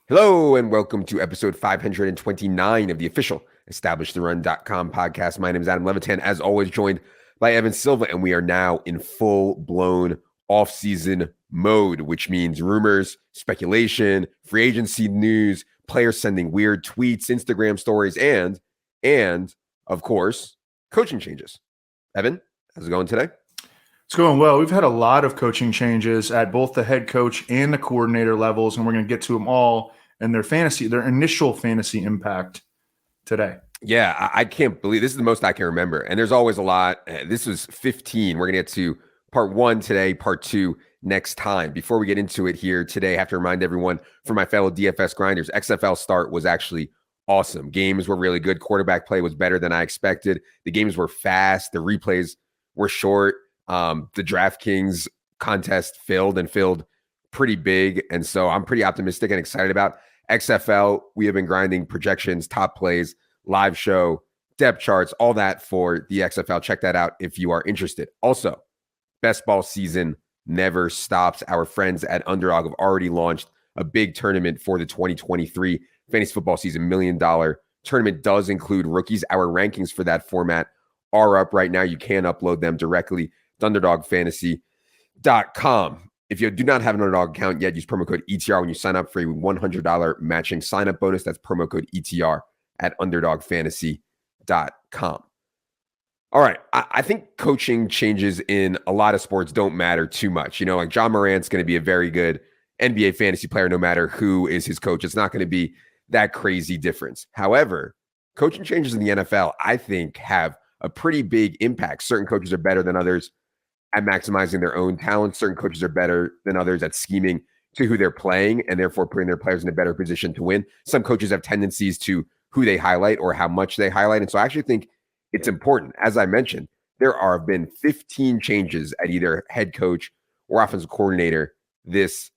Hello and welcome to episode 529 of the official EstablishTheRun.com podcast. My name is Adam Levitan, as always joined by Evan Silva, and we are now in full-blown offseason mode, which means rumors, speculation, free agency news, players sending weird tweets, Instagram stories, and of course, coaching changes. Evan, how's it going today? It's going well. We've had a lot of coaching changes at both the head coach and the coordinator levels, and we're going to get to them all and their initial fantasy impact today. Yeah, I can't believe this is the most I can remember. And there's always a lot. This was 15. We're going to get to part 1 today, part 2 next time. Before we get into it here today, I have to remind everyone, for my fellow DFS grinders, XFL start was actually awesome. Games were really good. Quarterback play was better than I expected. The games were fast. The replays were short. The DraftKings contest filled pretty big. And so I'm pretty optimistic and excited about XFL. We have been grinding projections, top plays, live show, depth charts, all that for the XFL. Check that out if you are interested. Also, best ball season never stops. Our friends at Underdog have already launched a big tournament for the 2023 fantasy football season. $1 million tournament does include rookies. Our rankings for that format are up right now. You can upload them directly to UnderdogFantasy.com. If you do not have an Underdog account yet, use promo code ETR when you sign up for a $100 matching sign-up bonus. That's promo code ETR at UnderdogFantasy.com. All right, I think coaching changes in a lot of sports don't matter too much. You know, like John Morant's going to be a very good NBA fantasy player no matter who is his coach. It's not going to be that crazy difference. However, coaching changes in the NFL, I think, have a pretty big impact. Certain coaches are better than others at maximizing their own talent. Certain coaches are better than others at scheming to who they're playing and therefore putting their players in a better position to win. Some coaches have tendencies to who they highlight or how much they highlight. And so I actually think it's important. As I mentioned, there have been 15 changes at either head coach or offensive coordinator this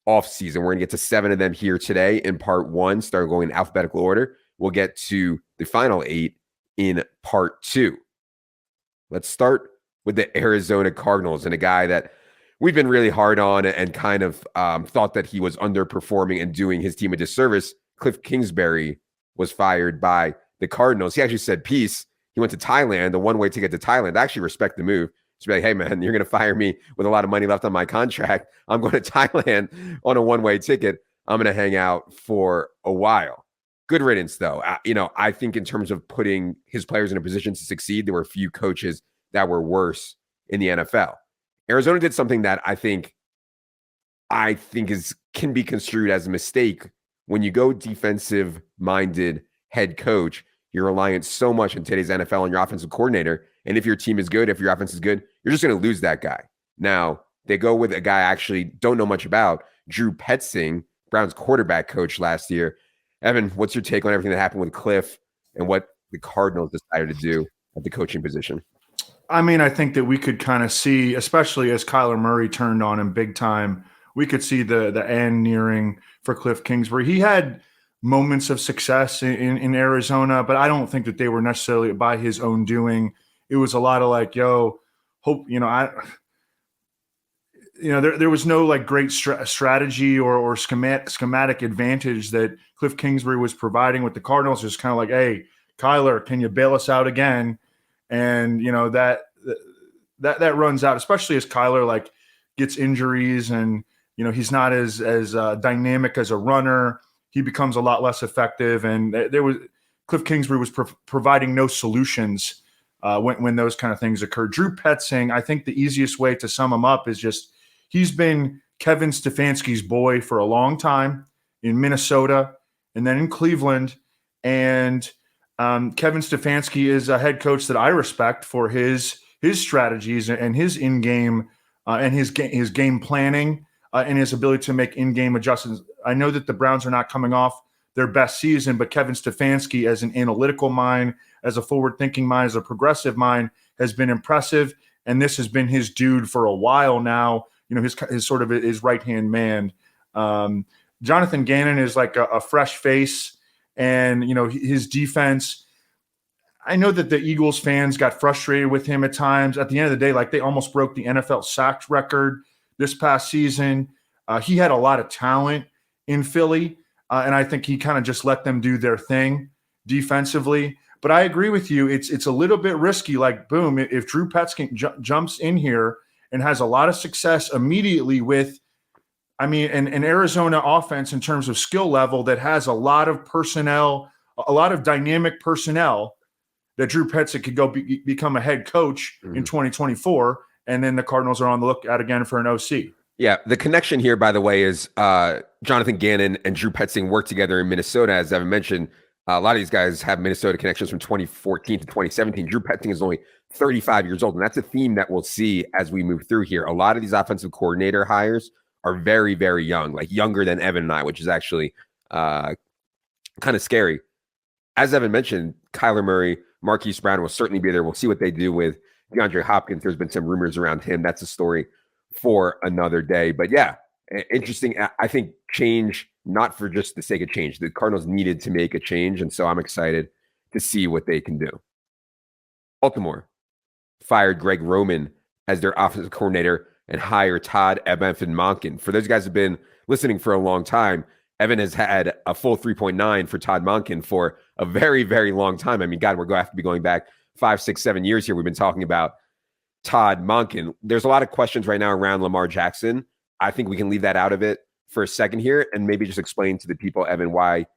offseason. We're going to get to 7 of them here today in part 1, start going in alphabetical order. We'll get to the final 8 in part 2. Let's start with the Arizona Cardinals and a guy that we've been really hard on and kind of thought that he was underperforming and doing his team a disservice. Cliff Kingsbury was fired by the Cardinals. He actually said peace. He went to Thailand, the one-way ticket to Thailand. I actually respect the move. To be like, hey, man, you're going to fire me with a lot of money left on my contract. I'm going to Thailand on a one-way ticket. I'm going to hang out for a while. Good riddance, though. I think in terms of putting his players in a position to succeed, there were a few coaches that were worse in the NFL. Arizona did something that I think can be construed as a mistake. When you go defensive-minded head coach, you're reliant so much in today's NFL on your offensive coordinator. And if your team is good, if your offense is good, you're just going to lose that guy. Now, they go with a guy I actually don't know much about, Drew Petzing, Browns quarterback coach last year. Evan, what's your take on everything that happened with Cliff and what the Cardinals decided to do at the coaching position? I mean, I think that we could kind of see, especially as Kyler Murray turned on him big time, we could see the end nearing for Cliff Kingsbury. He had moments of success in Arizona, but I don't think that they were necessarily by his own doing. It was a lot of like, there was no like great strategy or schematic advantage that Cliff Kingsbury was providing with the Cardinals. It's kind of like, hey, Kyler, can you bail us out again? And that runs out, especially as Kyler like gets injuries and he's not as dynamic as a runner. He becomes a lot less effective, and Cliff Kingsbury was providing no solutions when those kind of things occurred. Drew Petzing, I think the easiest way to sum him up is just he's been Kevin Stefanski's boy for a long time in Minnesota and then in Cleveland, and Kevin Stefanski is a head coach that I respect for his strategies and his in-game and his game planning and his ability to make in-game adjustments. I know that the Browns are not coming off their best season, but Kevin Stefanski, as an analytical mind, as a forward-thinking mind, as a progressive mind, has been impressive. And this has been his dude for a while now. His sort of his right-hand man. Jonathan Gannon is like a fresh face. And, his defense, I know that the Eagles fans got frustrated with him at times. At the end of the day, like they almost broke the NFL sacks record this past season. He had a lot of talent in Philly. And I think he kind of just let them do their thing defensively. But I agree with you. It's a little bit risky. Like, boom, if Drew Petzing jumps in here and has a lot of success immediately with, an Arizona offense in terms of skill level that has a lot of personnel, a lot of dynamic personnel, that Drew Petzing could go become a head coach in 2024, and then the Cardinals are on the lookout again for an OC. Yeah, the connection here, by the way, is Jonathan Gannon and Drew Petzing worked together in Minnesota. As Evan mentioned, a lot of these guys have Minnesota connections from 2014 to 2017. Drew Petzing is only 35 years old, and that's a theme that we'll see as we move through here. A lot of these offensive coordinator hires are very, very young, like younger than Evan and I, which is actually kind of scary. As Evan mentioned, Kyler Murray, Marquise Brown will certainly be there. We'll see what they do with DeAndre Hopkins. There's been some rumors around him. That's a story for another day. But yeah, interesting. I think change, not for just the sake of change. The Cardinals needed to make a change, and so I'm excited to see what they can do. Baltimore fired Greg Roman as their offensive coordinator and hired Todd MFing Monken. For those guys who have been listening for a long time, Evan has had a full 3.9 for Todd Monken for a very, very long time. I mean, God, we're going to have to be going back 5, 6, 7 years here. We've been talking about Todd Monken. There's a lot of questions right now around Lamar Jackson. I think we can leave that out of it for a second here and maybe just explain to the people, Evan, why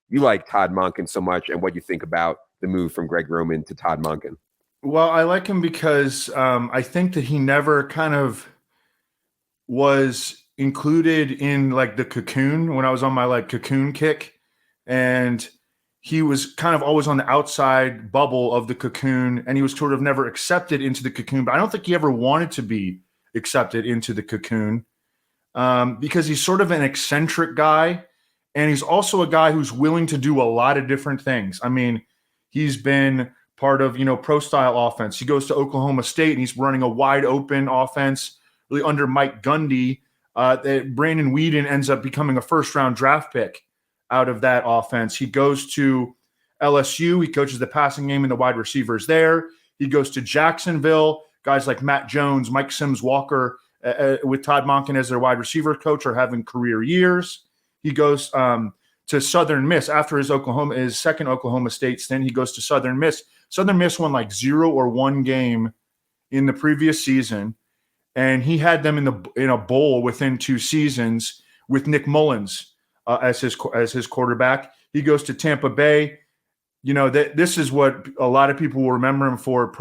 you like Todd Monken so much and what you think about the move from Greg Roman to Todd Monken. Well, I like him because I think that he never kind of was included in like the cocoon when I was on my like cocoon kick, and he was kind of always on the outside bubble of the cocoon, and he was sort of never accepted into the cocoon. But I don't think he ever wanted to be accepted into the cocoon because he's sort of an eccentric guy, and he's also a guy who's willing to do a lot of different things. I mean, he's been part of, pro style offense. He goes to Oklahoma State and he's running a wide open offense really under Mike Gundy. Brandon Whedon ends up becoming a first-round draft pick out of that offense. He goes to LSU. He coaches the passing game and the wide receivers there. He goes to Jacksonville. Guys like Matt Jones, Mike Sims-Walker, with Todd Monken as their wide receiver coach, are having career years. He goes to Southern Miss after his second Oklahoma State stint. He goes to Southern Miss. Southern Miss won like 0 or 1 game in the previous season. And he had them in a bowl within 2 seasons with Nick Mullins as his quarterback. He goes to Tampa Bay. This is what a lot of people will remember him for.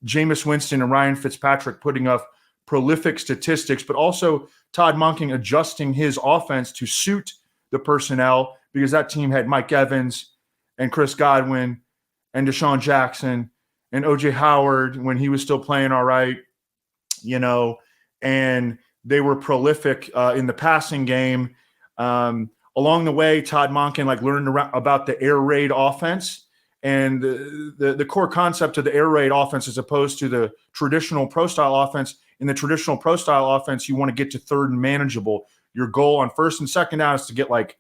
Jameis Winston and Ryan Fitzpatrick putting up prolific statistics, but also Todd Monken adjusting his offense to suit the personnel, because that team had Mike Evans and Chris Godwin and Deshaun Jackson and O.J. Howard when he was still playing all right. And they were prolific in the passing game. Along the way, Todd Monken learned about the air raid offense, and the core concept of the air raid offense as opposed to the traditional pro style offense. In the traditional pro style offense, you want to get to third and manageable. Your goal on first and second down is to get 4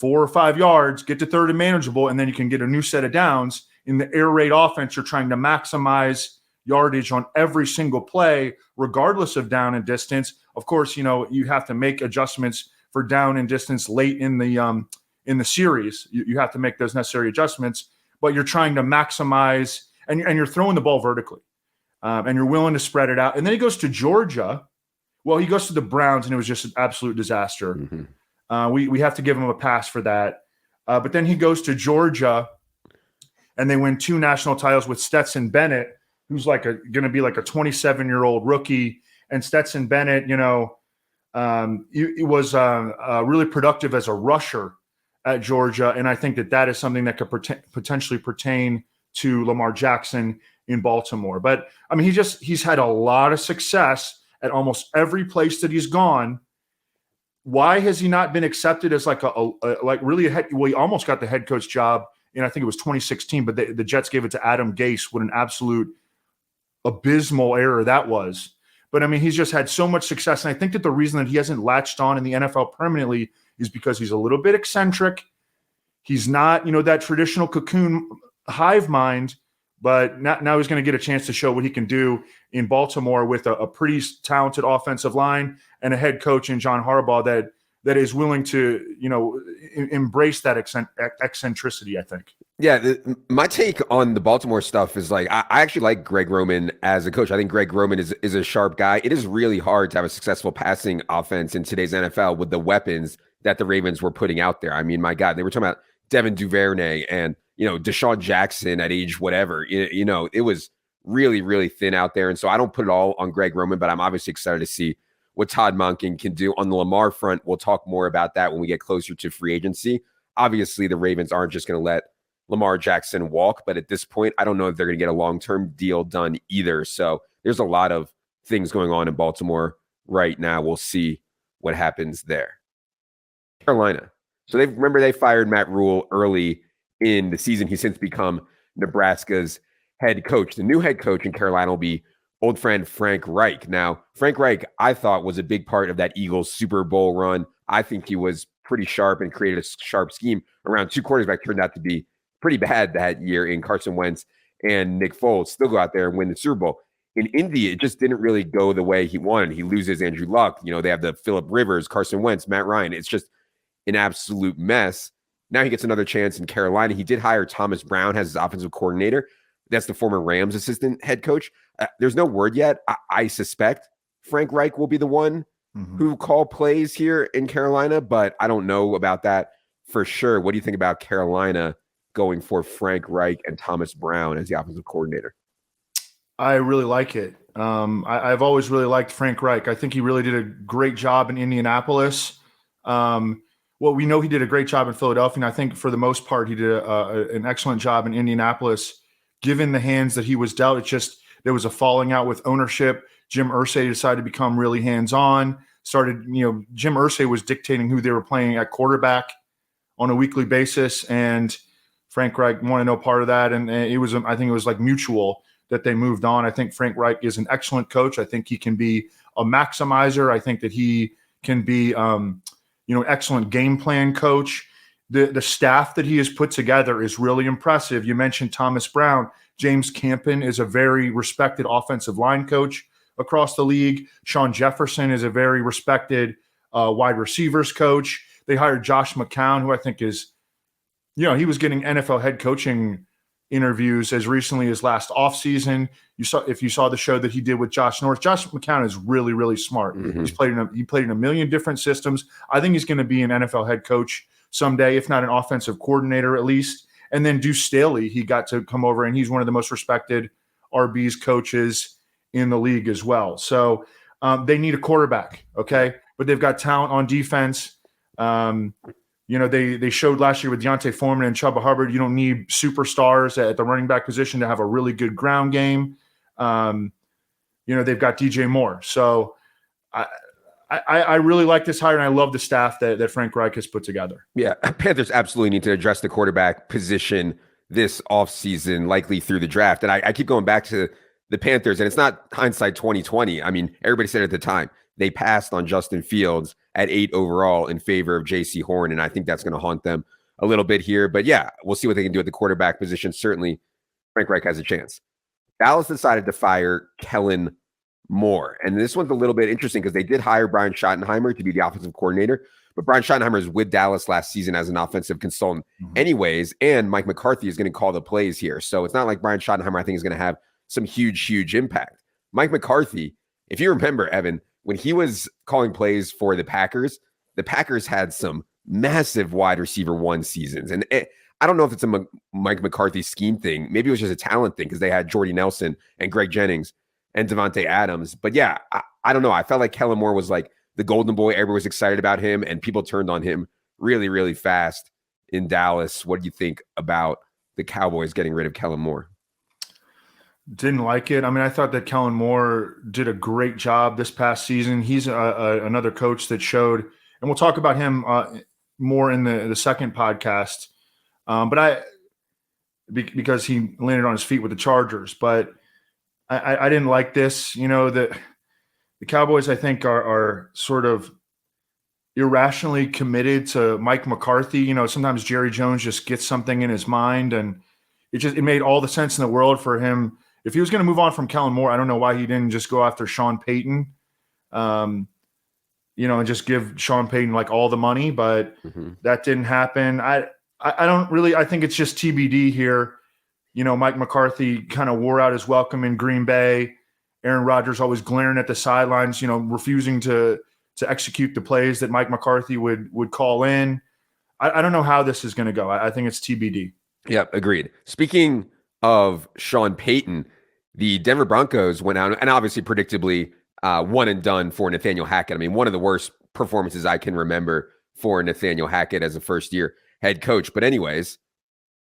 or 5 yards, get to third and manageable, and then you can get a new set of downs. In the air raid offense, you're trying to maximize yardage on every single play, regardless of down and distance. Of course, you have to make adjustments for down and distance late in the series. You have to make those necessary adjustments, but you're trying to maximize, and you're throwing the ball vertically, and you're willing to spread it out. And then he goes to Georgia. Well, he goes to the Browns, and it was just an absolute disaster. Mm-hmm. We have to give him a pass for that. But then he goes to Georgia, and they win 2 national titles with Stetson Bennett, who's going to be like a 27-year-old rookie. And Stetson Bennett, he was really productive as a rusher at Georgia. And I think that is something that could potentially pertain to Lamar Jackson in Baltimore. But I mean, he's had a lot of success at almost every place that he's gone. Why has he not been accepted as he almost got the head coach job in, I think it was 2016, but the Jets gave it to Adam Gase. What an absolute abysmal error that was. But I mean, he's just had so much success. And I think that the reason that he hasn't latched on in the NFL permanently is because he's a little bit eccentric. He's not, that traditional cocoon hive mind, but now he's going to get a chance to show what he can do in Baltimore with a pretty talented offensive line and a head coach in John Harbaugh that is willing to, embrace that eccentricity, I think. Yeah, my take on the Baltimore stuff is like I actually like Greg Roman as a coach. I think Greg Roman is a sharp guy. It is really hard to have a successful passing offense in today's NFL with the weapons that the Ravens were putting out there. I mean, my God, they were talking about Devin Duvernay and Deshaun Jackson at age whatever. It was really, really thin out there. And so I don't put it all on Greg Roman, but I'm obviously excited to see what Todd Monken can do on the Lamar front. We'll talk more about that when we get closer to free agency. Obviously, the Ravens aren't just going to let Lamar Jackson walk, but at this point, I don't know if they're going to get a long-term deal done either. So there's a lot of things going on in Baltimore right now. We'll see what happens there. Carolina. So they fired Matt Rule early in the season. He's since become Nebraska's head coach. The new head coach in Carolina will be old friend Frank Reich. Now, Frank Reich, I thought, was a big part of that Eagles Super Bowl run. I think he was pretty sharp and created a sharp scheme around two quarterbacks. Turned out to be pretty bad that year in Carson Wentz and Nick Foles. Still go out there and win the Super Bowl. In Indy, it just didn't really go the way he wanted. He loses Andrew Luck. They have the Phillip Rivers, Carson Wentz, Matt Ryan. It's just an absolute mess. Now he gets another chance in Carolina. He did hire Thomas Brown as his offensive coordinator. That's the former Rams assistant head coach. There's no word yet. I suspect Frank Reich will be the one who call plays here in Carolina, but I don't know about that for sure. What do you think about Carolina going for Frank Reich and Thomas Brown as the offensive coordinator? I really like it. I've always really liked Frank Reich. I think he really did a great job in Indianapolis. We know he did a great job in Philadelphia, and I think for the most part he did an excellent job in Indianapolis. Given the hands that he was dealt, it's just there was a falling out with ownership. Jim Irsay decided to become really hands-on. Jim Irsay was dictating who they were playing at quarterback on a weekly basis, and Frank Reich wanted no part of that. And I think it was like mutual that they moved on. I think Frank Reich is an excellent coach. I think he can be a maximizer. I think that he can be, excellent game plan coach. The staff that he has put together is really impressive. You mentioned Thomas Brown. James Campen is a very respected offensive line coach across the league. Sean Jefferson is a very respected wide receivers coach. They hired Josh McCown, who I think is, he was getting NFL head coaching interviews as recently as last offseason. If you saw the show that he did with Josh Norris, Josh McCown is really, really smart. He played in a million different systems. I think he's going to be an NFL head coach someday, if not an offensive coordinator at least. And then Deuce Staley, he got to come over, and he's one of the most respected RBs coaches in the league as well. So they need a quarterback, okay? But they've got talent on defense. They showed last year with Deontay Foreman and Chuba Hubbard, you don't need superstars at the running back position to have a really good ground game. They've got DJ Moore. So I really like this hire, and I love the staff that Frank Reich has put together. Yeah, Panthers absolutely need to address the quarterback position this offseason, likely through the draft. And I keep going back to the Panthers, and it's not hindsight 2020. I mean, everybody said at the time, they passed on Justin Fields at 8 overall in favor of J.C. Horn, and I think that's going to haunt them a little bit here. But yeah, we'll see what they can do at the quarterback position. Certainly, Frank Reich has a chance. Dallas decided to fire Kellen Moore, and this one's a little bit interesting because they did hire Brian Schottenheimer to be the offensive coordinator, but Brian Schottenheimer is with Dallas last season as an offensive consultant anyways, and Mike McCarthy is going to call the plays here. So it's not like Brian Schottenheimer, I think, is going to have some huge impact. Mike McCarthy, if you remember, Evan, when he was calling plays for the Packers had some massive wide receiver one seasons. And I don't know if it's a Mike McCarthy scheme thing. Maybe it was just a talent thing because they had Jordy Nelson and Greg Jennings and Devontae Adams. But yeah, I don't know. I felt like Kellen Moore was like the golden boy. Everyone was excited about him, and people turned on him really, really fast in Dallas. What do you think about the Cowboys getting rid of Kellen Moore? Didn't like it. I mean, I thought that Kellen Moore did a great job this past season. He's another coach that showed, and we'll talk about him more in the second podcast. Because he landed on his feet with the Chargers. But I didn't like this. The Cowboys, I think, are sort of irrationally committed to Mike McCarthy. Sometimes Jerry Jones just gets something in his mind, and it made all the sense in the world for him. If he was going to move on from Kellen Moore, I don't know why he didn't just go after Sean Payton. and just give Sean Payton like all the money, but Mm-hmm. that didn't happen. I don't really, I think it's just TBD here. Mike McCarthy kind of wore out his welcome in Green Bay. Aaron Rodgers always glaring at the sidelines, refusing to execute the plays that Mike McCarthy would call in. I don't know how this is going to go. I think it's TBD. Yep, agreed. Speaking of Sean Payton, the Denver Broncos went out and obviously predictably one and done for Nathaniel Hackett. I mean, one of the worst performances I can remember for Nathaniel Hackett as a first-year head coach. But anyways,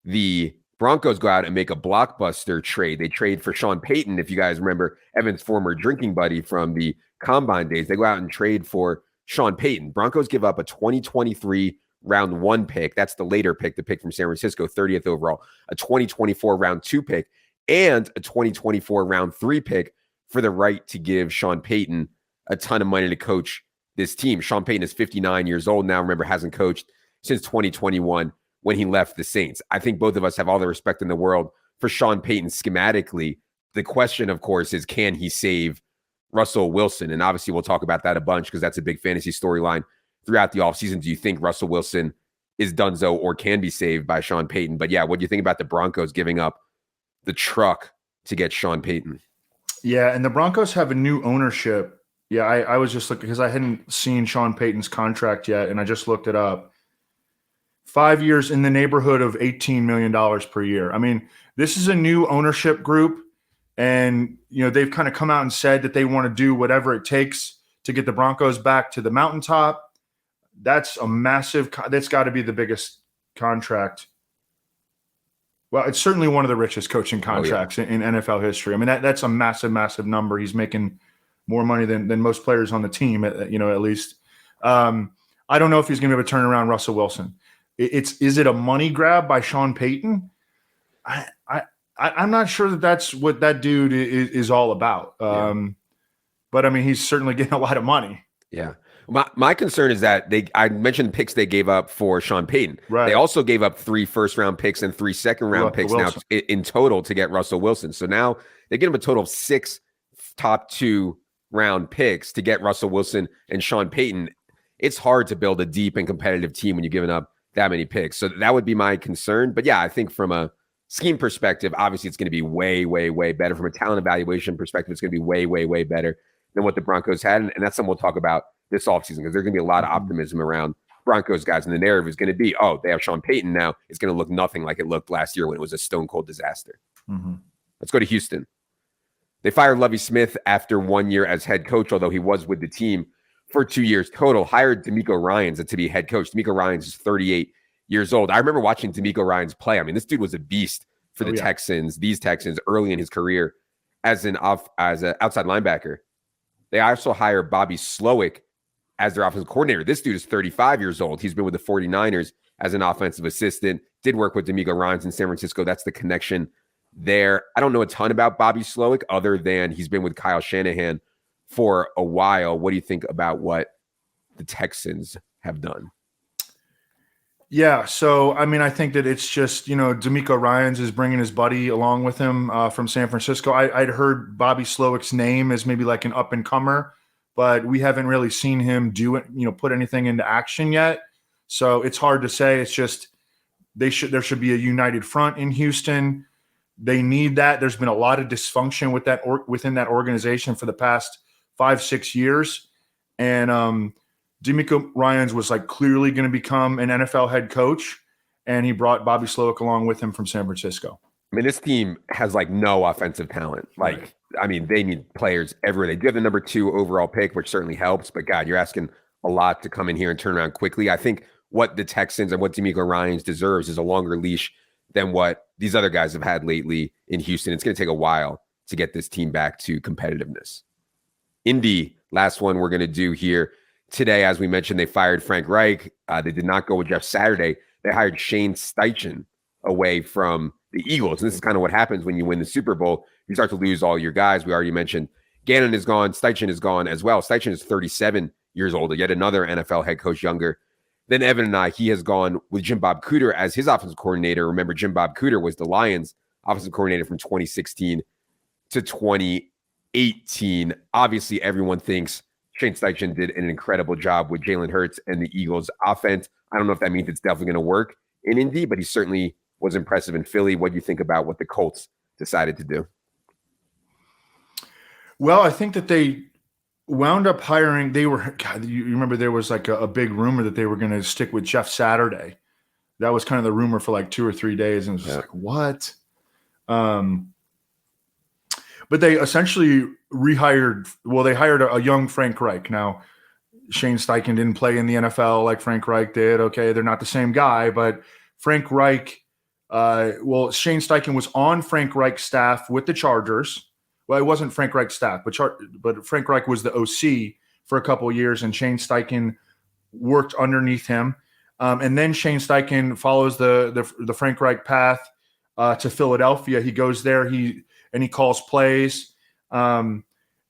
the Broncos go out and make a blockbuster trade. They trade for Sean Payton, if you guys remember, Evan's former drinking buddy from the Combine days. They go out and trade for Sean Payton. Broncos give up a 2023 round 1 pick. That's the later pick, the pick from San Francisco, 30th overall, a 2024 round 2 pick, and a 2024 round 3 pick for the right to give Sean Payton a ton of money to coach this team. Sean Payton is 59 years old now. Remember, hasn't coached since 2021 when he left the Saints. I think both of us have all the respect in the world for Sean Payton schematically. The question, of course, is can he save Russell Wilson? And obviously we'll talk about that a bunch because that's a big fantasy storyline throughout the offseason. Do you think Russell Wilson is donezo or can be saved by Sean Payton? But yeah, what do you think about the Broncos giving up the truck to get Sean Payton? Yeah, and the Broncos have a new ownership. Yeah, I was just looking because I hadn't seen Sean Payton's contract yet, and I just looked it up. 5 years in the neighborhood of $18 million per year. I mean, this is a new ownership group, and they've kind of come out and said that they want to do whatever it takes to get the Broncos back to the mountaintop. That's a massive. That's got to be the biggest contract. Well, it's certainly one of the richest coaching contracts in NFL history. I mean, that's a massive, massive number. He's making more money than most players on the team, at least. I don't know if he's going to be able to turn around Russell Wilson. Is it a money grab by Sean Payton? I'm not sure that's what that dude is all about. But I mean, he's certainly getting a lot of money. Yeah. My concern is that I mentioned the picks they gave up for Sean Payton. Right. They also gave up 3 first-round picks and 3 second-round picks now in total to get Russell Wilson. So now they give him a total of 6 top 2-round picks to get Russell Wilson and Sean Payton. It's hard to build a deep and competitive team when you're giving up that many picks. So that would be my concern. But yeah, I think from a scheme perspective, obviously it's going to be way, way, way better. From a talent evaluation perspective, it's going to be way, way, way better than what the Broncos had. And that's something we'll talk about this offseason because there's going to be a lot of optimism around Broncos guys. And the narrative is going to be, they have Sean Payton now. It's going to look nothing like it looked last year when it was a stone cold disaster. Mm-hmm. Let's go to Houston. They fired Lovie Smith after 1 year as head coach, although he was with the team for 2 years total. Hired DeMeco Ryans to be head coach. DeMeco Ryans is 38 years old. I remember watching DeMeco Ryans play. I mean, this dude was a beast for the Texans, these Texans, early in his career as an outside linebacker. They also hire Bobby Slowick as their offensive coordinator. This dude is 35 years old. He's been with the 49ers as an offensive assistant, did work with DeMeco Ryans in San Francisco. That's the connection there. I don't know a ton about Bobby Slowick other than he's been with Kyle Shanahan for a while. What do you think about what the Texans have done? Yeah, so I mean, I think that it's just DeMeco Ryans is bringing his buddy along with him from San Francisco. I'd heard Bobby Slowick's name as maybe like an up and comer, but we haven't really seen him do it, put anything into action yet. So it's hard to say. It's just there should be a united front in Houston. They need that. There's been a lot of dysfunction with that within that organization for the past 5-6 years, and DeMeco Ryans was like clearly going to become an NFL head coach, and he brought Bobby Slowick along with him from San Francisco. I mean, this team has like no offensive talent. Like, I mean, they need players everywhere. They do have the number 2 overall pick, which certainly helps. But God, you're asking a lot to come in here and turn around quickly. I think what the Texans and what DeMeco Ryans deserves is a longer leash than what these other guys have had lately in Houston. It's going to take a while to get this team back to competitiveness. Indy, last one we're going to do here. Today, as we mentioned, they fired Frank Reich. They did not go with Jeff Saturday. They hired Shane Steichen away from the Eagles. And this is kind of what happens when you win the Super Bowl. You start to lose all your guys. We already mentioned Gannon is gone. Steichen is gone as well. Steichen is 37 years old, yet another NFL head coach younger than Evan and I. He has gone with Jim Bob Cooter as his offensive coordinator. Remember, Jim Bob Cooter was the Lions offensive coordinator from 2016 to 2018. Obviously, everyone thinks Shane Steichen did an incredible job with Jalen Hurts and the Eagles offense. I don't know if that means it's definitely going to work in Indy, but he certainly was impressive in Philly. What do you think about what the Colts decided to do? Well, I think that they wound up hiring. They were, God, you remember there was like a big rumor that they were going to stick with Jeff Saturday. That was kind of the rumor for like 2 or 3 days. And it was just like, what? But they essentially rehired. Well, they hired a young Frank Reich. Now, Shane Steichen didn't play in the NFL like Frank Reich did. Okay, they're not the same guy, but Frank Reich. Shane Steichen was on Frank Reich's staff with the Chargers. Well, it wasn't Frank Reich's staff, but Frank Reich was the OC for a couple of years, and Shane Steichen worked underneath him. And then Shane Steichen follows the Frank Reich path to Philadelphia. He goes there. He calls plays. And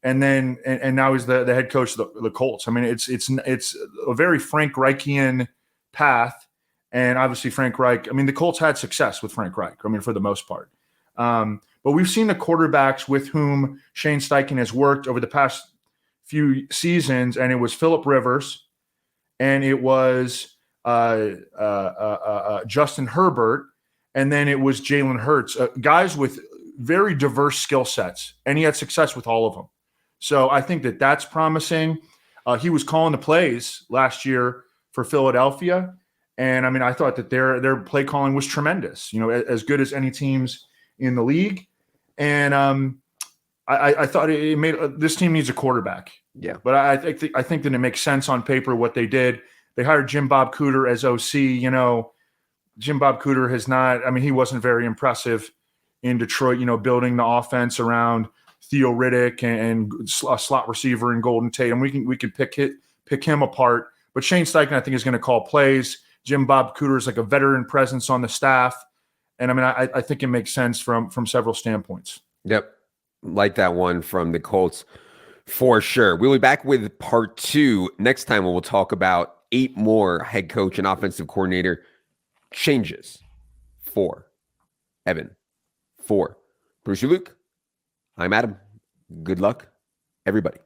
now he's the head coach of the Colts. I mean, it's a very Frank Reichian path, and obviously Frank Reich. I mean, the Colts had success with Frank Reich. I mean, for the most part, but we've seen the quarterbacks with whom Shane Steichen has worked over the past few seasons, and it was Phillip Rivers, and it was Justin Herbert, and then it was Jalen Hurts, guys with very diverse skill sets, and he had success with all of them. So I think that that's promising. He was calling the plays last year for Philadelphia, and I mean, I thought that their play calling was tremendous. You know, as good as any teams in the league. And I thought it made this team needs a quarterback. Yeah, but I think that it makes sense on paper what they did. They hired Jim Bob Cooter as OC. You know, Jim Bob Cooter has not. I mean, he wasn't very impressive in Detroit. You know, building the offense around Theo Riddick and a slot receiver and Golden Tate, and we could pick him apart. But Shane Steichen, I think, is going to call plays. Jim Bob Cooter is like a veteran presence on the staff, and I mean, I think it makes sense from several standpoints. Yep, like that one from the Colts for sure. We'll be back with part 2 next time, when we'll talk about 8 more head coach and offensive coordinator changes for Evan, for Bruce, Luke. I'm Adam. Good luck, everybody.